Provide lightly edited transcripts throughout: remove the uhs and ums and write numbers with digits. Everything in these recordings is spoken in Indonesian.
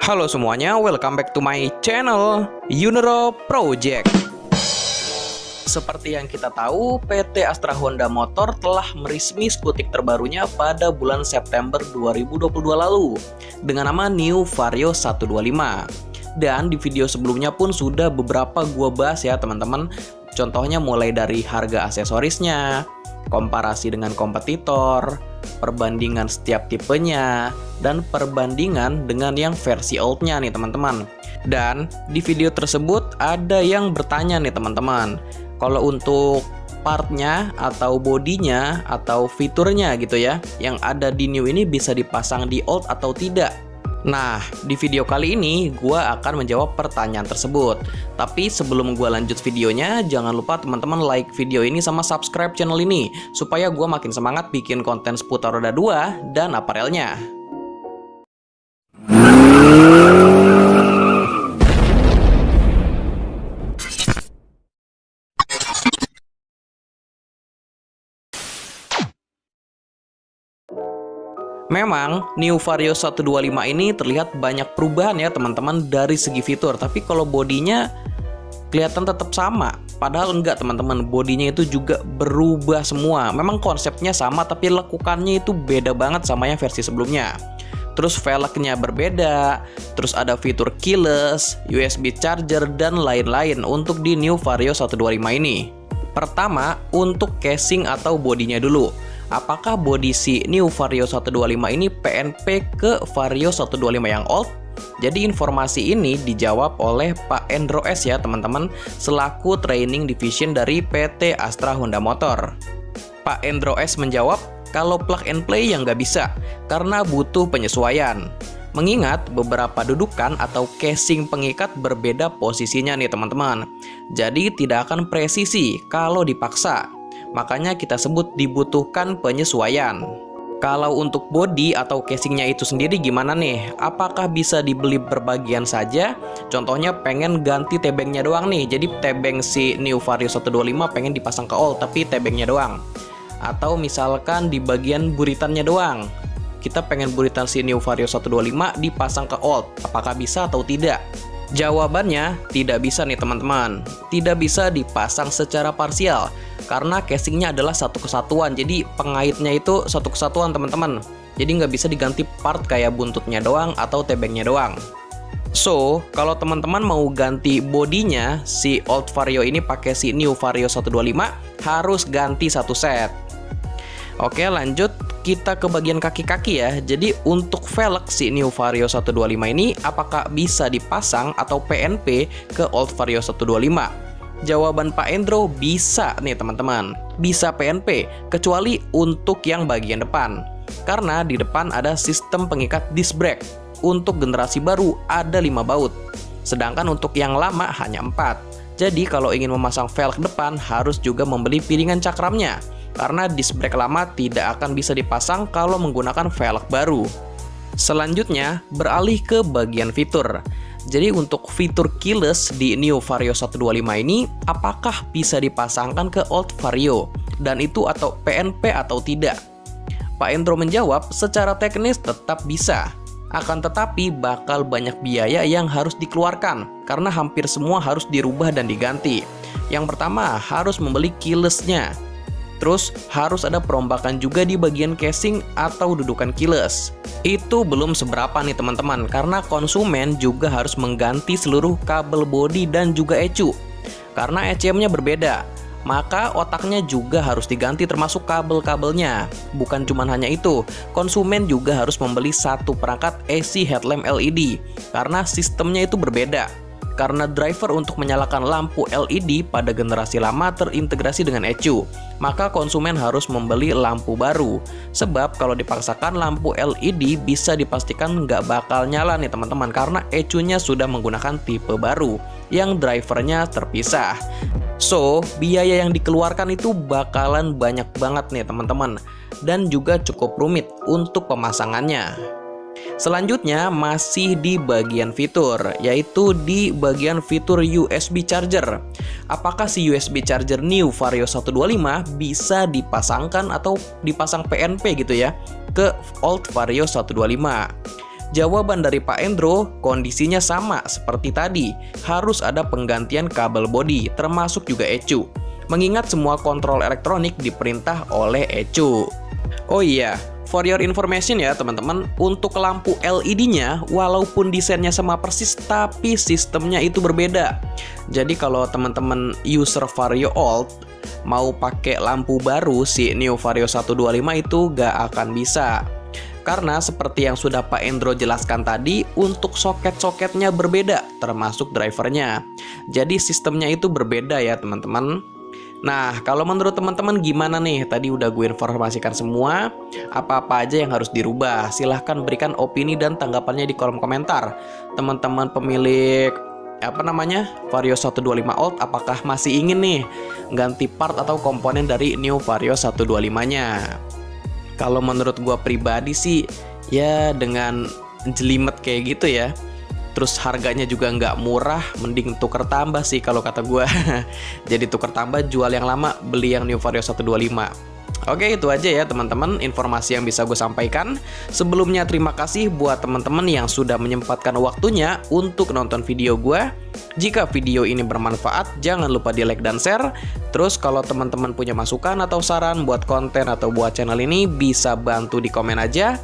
Halo semuanya, welcome back to my channel Yunero Project. Seperti yang kita tahu, PT Astra Honda Motor telah meresmi skutik terbarunya pada bulan September 2022 lalu dengan nama New Vario 125. Dan di video sebelumnya pun sudah beberapa gua bahas ya teman-teman. Contohnya mulai dari harga aksesorisnya, komparasi dengan kompetitor, perbandingan setiap tipenya, dan perbandingan dengan yang versi old-nya nih teman-teman. Dan di video tersebut ada yang bertanya nih teman-teman, kalau untuk partnya atau bodinya atau fiturnya gitu ya, yang ada di new ini bisa dipasang di old atau tidak? Nah, di video kali ini gua akan menjawab pertanyaan tersebut. Tapi sebelum gua lanjut videonya, jangan lupa teman-teman like video ini sama subscribe channel ini supaya gua makin semangat bikin konten seputar roda 2 dan aparelnya. Memang New Vario 125 ini terlihat banyak perubahan ya teman-teman dari segi fitur. Tapi kalau bodinya kelihatan tetap sama. Padahal enggak teman-teman, bodinya itu juga berubah semua. Memang konsepnya sama tapi lekukannya itu beda banget sama yang versi sebelumnya. Terus velgnya berbeda, terus ada fitur keyless, USB charger, dan lain-lain untuk di New Vario 125 ini. Pertama, untuk casing atau bodinya dulu. Apakah bodi si New Vario 125 ini PNP ke Vario 125 yang old? Jadi informasi ini dijawab oleh Pak Endro S ya teman-teman, selaku training division dari PT Astra Honda Motor. Pak Endro S menjawab kalau plug and play yang nggak bisa, karena butuh penyesuaian. Mengingat beberapa dudukan atau casing pengikat berbeda posisinya nih teman-teman. Jadi tidak akan presisi kalau dipaksa. Makanya kita sebut dibutuhkan penyesuaian. Kalau untuk bodi atau casingnya itu sendiri gimana nih? Apakah bisa dibeli berbagian saja? Contohnya pengen ganti tebengnya doang nih. Jadi tebeng si New Vario 125 pengen dipasang ke old tapi tebengnya doang. Atau misalkan di bagian buritannya doang. Kita pengen buritan si New Vario 125 dipasang ke old. Apakah bisa atau tidak? Jawabannya tidak bisa nih teman-teman. Tidak bisa dipasang secara parsial karena casingnya adalah satu kesatuan. Jadi pengaitnya itu satu kesatuan teman-teman. Jadi nggak bisa diganti part kayak buntutnya doang atau tebengnya doang. So, kalau teman-teman mau ganti bodinya, si old Vario ini pakai si New Vario 125 harus ganti satu set. Oke, lanjut kita ke bagian kaki-kaki ya. Jadi untuk velg si New Vario 125 ini apakah bisa dipasang atau PNP ke old Vario 125? Jawaban Pak Endro bisa nih teman-teman. Bisa PNP kecuali untuk yang bagian depan. Karena di depan ada sistem pengikat disc brake. Untuk generasi baru ada 5 baut. Sedangkan untuk yang lama hanya 4. Jadi kalau ingin memasang velg depan harus juga membeli piringan cakramnya. Karena disc brake lama tidak akan bisa dipasang kalau menggunakan velg baru. Selanjutnya beralih ke bagian fitur. Jadi untuk fitur keyless di New Vario 125 ini apakah bisa dipasangkan ke old Vario dan itu atau PNP atau tidak? Pak Endro menjawab secara teknis tetap bisa. Akan tetapi bakal banyak biaya yang harus dikeluarkan karena hampir semua harus dirubah dan diganti. Yang pertama harus membeli keylessnya. Terus harus ada perombakan juga di bagian casing atau dudukan keyless. Itu belum seberapa nih teman-teman, karena konsumen juga harus mengganti seluruh kabel bodi dan juga ECU. Karena ECM-nya berbeda, maka otaknya juga harus diganti termasuk kabel-kabelnya. Bukan cuma hanya itu, konsumen juga harus membeli satu perangkat AC headlamp LED, karena sistemnya itu berbeda. Karena driver untuk menyalakan lampu LED pada generasi lama terintegrasi dengan ECU, maka konsumen harus membeli lampu baru. Sebab kalau dipaksakan lampu LED bisa dipastikan nggak bakal nyala nih teman-teman, karena ECU-nya sudah menggunakan tipe baru yang drivernya terpisah. So, biaya yang dikeluarkan itu bakalan banyak banget nih teman-teman, dan juga cukup rumit untuk pemasangannya. Selanjutnya masih di bagian fitur, yaitu di bagian fitur USB charger. Apakah si USB charger New Vario 125 bisa dipasangkan atau dipasang PNP gitu ya ke old Vario 125? Jawaban dari Pak Endro, kondisinya sama seperti tadi. Harus ada penggantian kabel bodi, termasuk juga ECU. Mengingat semua kontrol elektronik diperintah oleh ECU. Oh iya, for your information ya teman-teman, untuk lampu LED-nya walaupun desainnya sama persis tapi sistemnya itu berbeda. Jadi kalau teman-teman user Vario Old mau pakai lampu baru si Neo Vario 125 itu gak akan bisa. Karena seperti yang sudah Pak Endro jelaskan tadi, untuk soket-soketnya berbeda termasuk drivernya. Jadi sistemnya itu berbeda ya teman-teman. Nah, kalau menurut teman-teman gimana nih? Tadi udah gue informasikan semua, apa-apa aja yang harus dirubah. Silahkan berikan opini dan tanggapannya di kolom komentar. Teman-teman pemilik Vario 125 Old, apakah masih ingin nih ganti part atau komponen dari Neo Vario 125-nya? Kalau menurut gua pribadi sih, ya dengan jelimet kayak gitu ya, terus harganya juga nggak murah, mending tuker tambah sih kalau kata gua. Jadi tuker tambah, jual yang lama, beli yang Neo Vario 125. Oke, itu aja ya teman-teman informasi yang bisa gue sampaikan. Sebelumnya terima kasih buat teman-teman yang sudah menyempatkan waktunya untuk nonton video gue. Jika video ini bermanfaat, jangan lupa di like dan share. Terus kalau teman-teman punya masukan atau saran buat konten atau buat channel ini, bisa bantu di komen aja.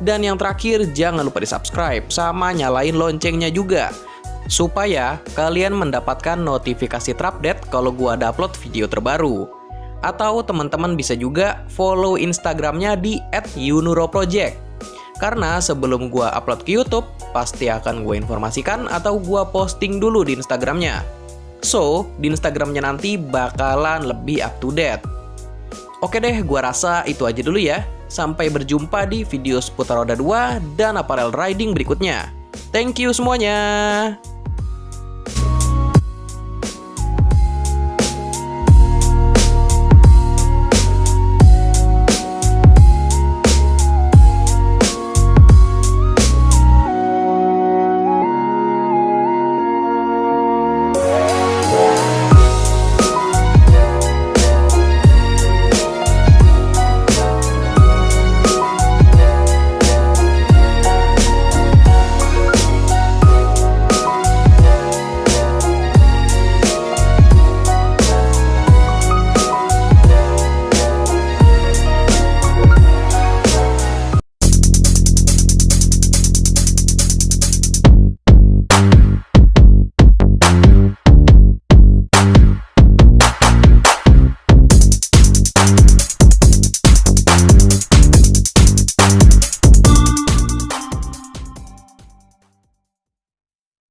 Dan yang terakhir, jangan lupa di subscribe sama nyalain loncengnya juga, supaya kalian mendapatkan notifikasi terupdate kalau gue ada upload video terbaru. Atau teman-teman bisa juga follow Instagramnya di @yunuroproject. Karena sebelum gua upload ke YouTube, pasti akan gue informasikan atau gua posting dulu di Instagramnya. So, di Instagramnya nanti bakalan lebih up to date. Oke deh, gua rasa itu aja dulu ya. Sampai berjumpa di video seputar roda 2 dan apparel riding berikutnya. Thank you semuanya.